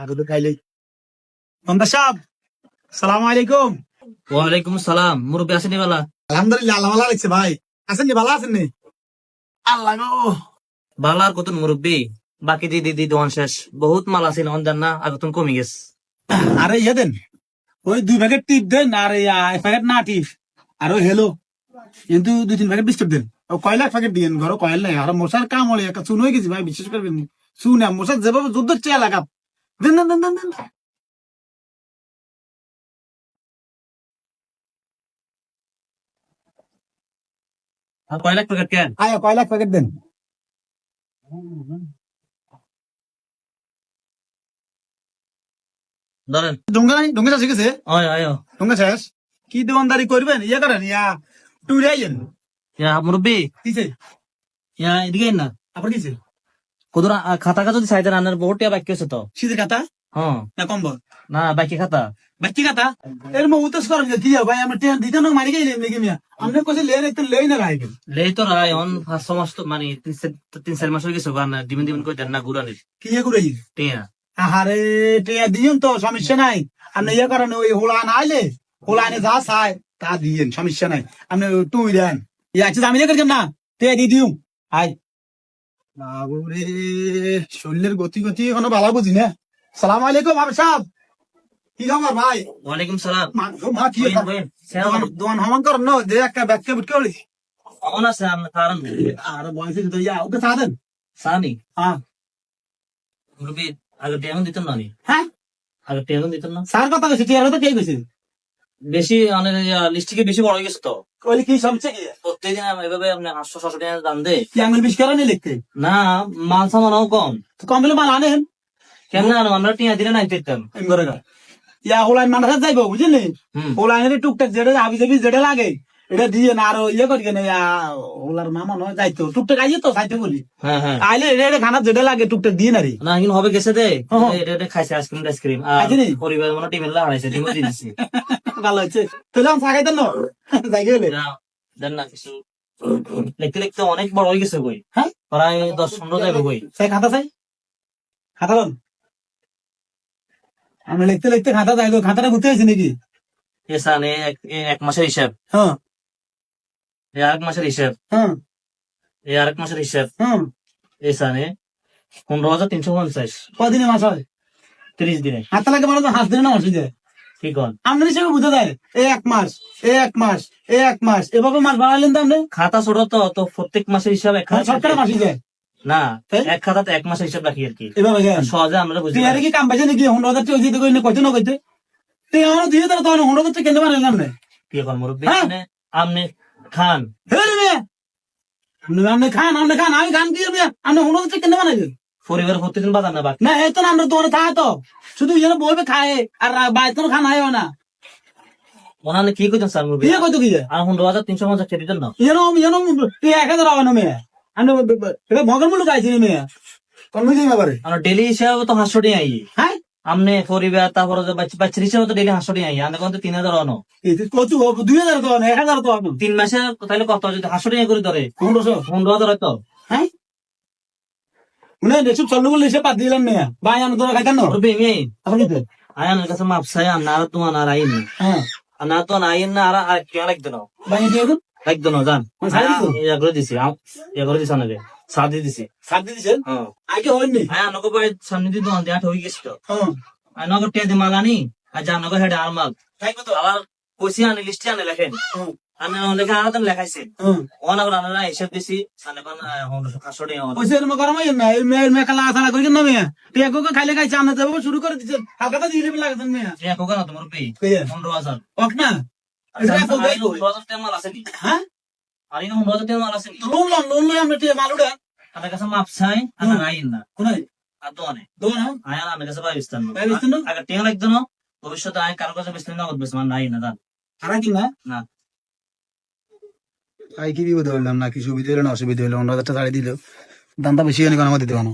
আগে তো খাইলে মমতা সাহেব সালাম আলাইকুম। ওয়ালাইকুম সালাম। মুরব্বী আসেনি বালা? আলহামদুলিল্লাহ আল্লাহ ভালো লাগছে ভাই। আছেন নি ভালো আছেন নি? আল্লাহ গো। বালা আর কত মুরব্বী? বাকি দিদি দোয়ান শেষ। বহুত মাল আছিল অন না আগতন কমে গেছে। আরে ইয়ে দেন, ওই 2 প্যাকেট টিপ দেন আর 1 প্যাকেট না টিপ আর ওই হেলো কিন্তু 2-3 প্যাকেট বিস্কুট দেন। ও কয়লার প্যাকেট দিয়েন, ঘরে কয়েল নাই আর মশার কাম হলে একটা চুন হয়ে গেছি ভাই, বিশেষ করবেন চুন মশার যেভাবে যুদ্ধ চেয়ে লাগাত। দেন দেন দেন দেন দেন। আর কয় লাখ প্যাকেট কেন? আয় কয়লার প্যাকেট দেন। ধরেন। ডোঙ্গা নাই, ডোঙ্গা চাষ গেছে। ওই আয় ডোঙ্গা শেষ কি দোকানদারি করবেন, ইয়ে করেন টুরে আইয়েন। ইয়া মুরব্বী, কিছে ইয়া এদিকে আইন না। আপনার কিছে কদরা খাতা কাজ যদি চাইতে রান্নার বহুত টাকা বাকি আছে তো। শীতের কাতা হ্যাঁ না কম্বল না বাকি খাতা। বাচ্চি কাতা এর মো উতস করেন কি ভাই, আমরা টেন দিতে না মারি গেলেন নাকি মিয়া, আমরা কইছে লেন একটু লই না রাইবেন। লেই তো রায় অন 5 মাস তো মানে 3-4 মাস হয়ে গেছে না দিবেন দিবেন কই দেন না গুড়ানির কি ইয়ে করে টিয়া। আহারে টিয়া দিয়েন তো সমস্যা নাই। আপনি ইয়ে করেন ওই হোলা না আইলে হোলা আনে যা চায় তা দিয়েন, সমস্যা নাই। আপনি তুই দেন ইয়ে আছে আমি করছেন না টিয়া দিয়ে দিও। আই বাবুরে, শরীরের গতি গতি এখনো ভালো বুঝি না। সালাম আলাইকুম আবে সাহেব, কি খবর ভাই? ওয়ালাইকুম সালাম। মা কি বইন দোয়ান হমান করেন না, যে একটা ব্যাগকে বুটকে বলি অন আছে আপনার কারণ আর বয়সে তো ইয়া ওকে চা দেন। সানি হ্যাঁ মুরব্বী আগে টিয়া দিতেন না নি? হ্যাঁ আগে টিয়া দিতেন না? স্যার কথা কইছে টিয়ার কথা কে কইছে? বেশি অনেক লিস্টিকে বেশি বড় হয়ে গেছে তো। কইলে কি সমস্যা কি? প্রত্যেকদিন এভাবে আপনি 800-600 টাকা দাম দে কি আঙুল বিষ করে নি লিখতে না, মাল সামানও কম। তো কম বলে মাল আনেন কেমন আনো আমরা টিয়া দিলে নাই দিতাম। এম করে গা ইয়া হোলাইন মানুষ যাইবো বুঝলি, হোলাইনের টুকটাক যেটা আবি যাবি যেটা লাগে এটা দিয়ে না আর ইয়ে করি কেন হোলার মামা নয় যাইতো টুকটাক আইয়ে তো খাইতে বলি হ্যাঁ হ্যাঁ আইলে এটা খানা যেটা লাগে টুকটাক দিয়ে না রে না কিন্তু হবে গেছে দে হ্যাঁ। এটা খাইছে আইসক্রিম টাইসক্রিম আর খাইছে নি? পরিবার মানে টিমের লাগাইছে টিমও দিয়ে দিছি। ভালো হচ্ছে তাহলে আমি খাইতেন না যাই গেলে দেন না কিছু লিখতে লিখতে অনেক বড় হয়ে গেছে বই। হ্যাঁ প্রায় 10-15 যাইব বই। চাই খাতা চাই খাতা লন আমরা লিখতে লিখতে খাতা যাইবো, খাতাটা ঘুরতে হয়েছে নাকি? এসানে এক মাসের হিসাব, হ্যাঁ এক মাসের হিসাব, হ্যাঁ আরেক মাসের হিসাব। হ্যাঁ এসানে 15,350 কদিনে মাস হয়? 30 দিনে। হাতে লাগে মানে হাত দিনে না মাস হয়ে যায়। কি কন? আপনার হিসেবে বুঝে দেয় এই 1 মাস এই 1 মাস এই 1 মাস এভাবে মাস বাড়ালেন তো আপনি খাতা ছোট তো তো প্রত্যেক মাসের হিসাব এক খাতা সরকারের মাস হয়ে যায় না, তাই? এক খাতাতে 1 মাসের হিসাব রাখি আর কি। এভাবে সহজে আমরা বুঝি টিয়ারে কি কাম পাইছে নাকি? 100,000 টাকা দিতে কইলে কইতে না কইতে টিয়া আমার দিয়ে তারা তখন 100,000 টাকা কেন বানালেন আপনি? কি কন মুরব্বী? হ্যাঁ। আপনি খান হে রে মেয়ে, আপনি খান আমি খান কি হবে? আপনি 100,000 টাকা কেন বানাইলেন? পরিবার প্রতিদিন বাজার না বাকি না এই তো না আমরা দোকানে থাকে তো শুধু যেন বলবে খায় আর বাইরে তো খানা হয় না। ওনানে কি কইতেন স্যার মুরব্বী? ইয়ে কইতো কি যায় আর 15,350 খেতে দিতেন না? যেন তুই 1,000 হবে না মেয়ে আমি ভগর মূল্য গাইছি মেয়ে কোন বুঝি ব্যাপারে আমরা ডেলি হিসাবে তো 500 টাকা আই। হ্যাঁ আমনে পরিবার তারপরে যে বাচ্চার হিসাবে তো ডেলি 500 টাকা আই। আমাদের কোন 3,000 আনো কত 2,000 তো 1,000 তো হবে 3 মাসে তাহলে কত যদি 500 টাকা করে ধরে 1500 15,000 হয় তো। হ্যাঁ মানে এসব চললো বলে এসে বাদ দিলাম মেয়ে ভাই আমি তোরা খাইতেন না মুরব্বী আমি আপনি তো আয়ানের কাছে মাপ চাই আপনারা তো আর আইন না, হ্যাঁ আপনারা তো আইন না আর আর কি লাগতো না ভাই দিয়ে দিন লাগতো না জান ছাড়ি দিছো? ইয়া করে দিছি ইয়া করে দিছি নাকি সাদি দিছি। সাত দিয়ে দিছেন হ্যাঁ আগে হয়নি আয়া নগো ভাই সামনে দি দোকান দিয়ে হয়ে গেছিল। হ্যাঁ আর নগো টিয়া দি মাল আনি আর যা নগো হেডে আর মাল তাই কত আবার কইছি আনি লিস্টে আনি লেখেন আনে লেখা আর লেখাইছে হ্যাঁ ওনা করে আনা হিসাব দিছি আনে কোন 500 টাকা আমার। পয়সা এরকম গরম হয় না এই মেয়ে কালা আসানা করি না মেয়ে টিয়া কোকে খাইলে খাইছে আমরা যাবো শুরু করে দিচ্ছেন হালকাটা দিয়ে দিবে লাগছেন মেয়ে টিয়া কোকা না তোমার পে কইয়া 15,000 ওক না এটা তো ভাই 15,000 টাকা মাল আছে নি? হ্যাঁ আর এই 15,000 টাকা মাল আছে নি? লোন লই আমরা টিয়া মালুটা আমার কাছে মাপ চাই আর আইন না কোন আর দোকানে দোন হ্যাঁ আয়া আমার কাছে পাই বিস্তার ভাই বিস্তার না? আগে টিয়া লাগতো না ভবিষ্যতে আয় কারো কাছে বিস্তার নগদ বেশ মানে নাই না দান খারাপ কি না না। তাই কি বিপদ হইলাম না কি সুবিধা হলো না অসুবিধা হলো 15,000 টাকা ছাড়ি দিল দামটা বেশি হলে কেন আমার দিতে পারো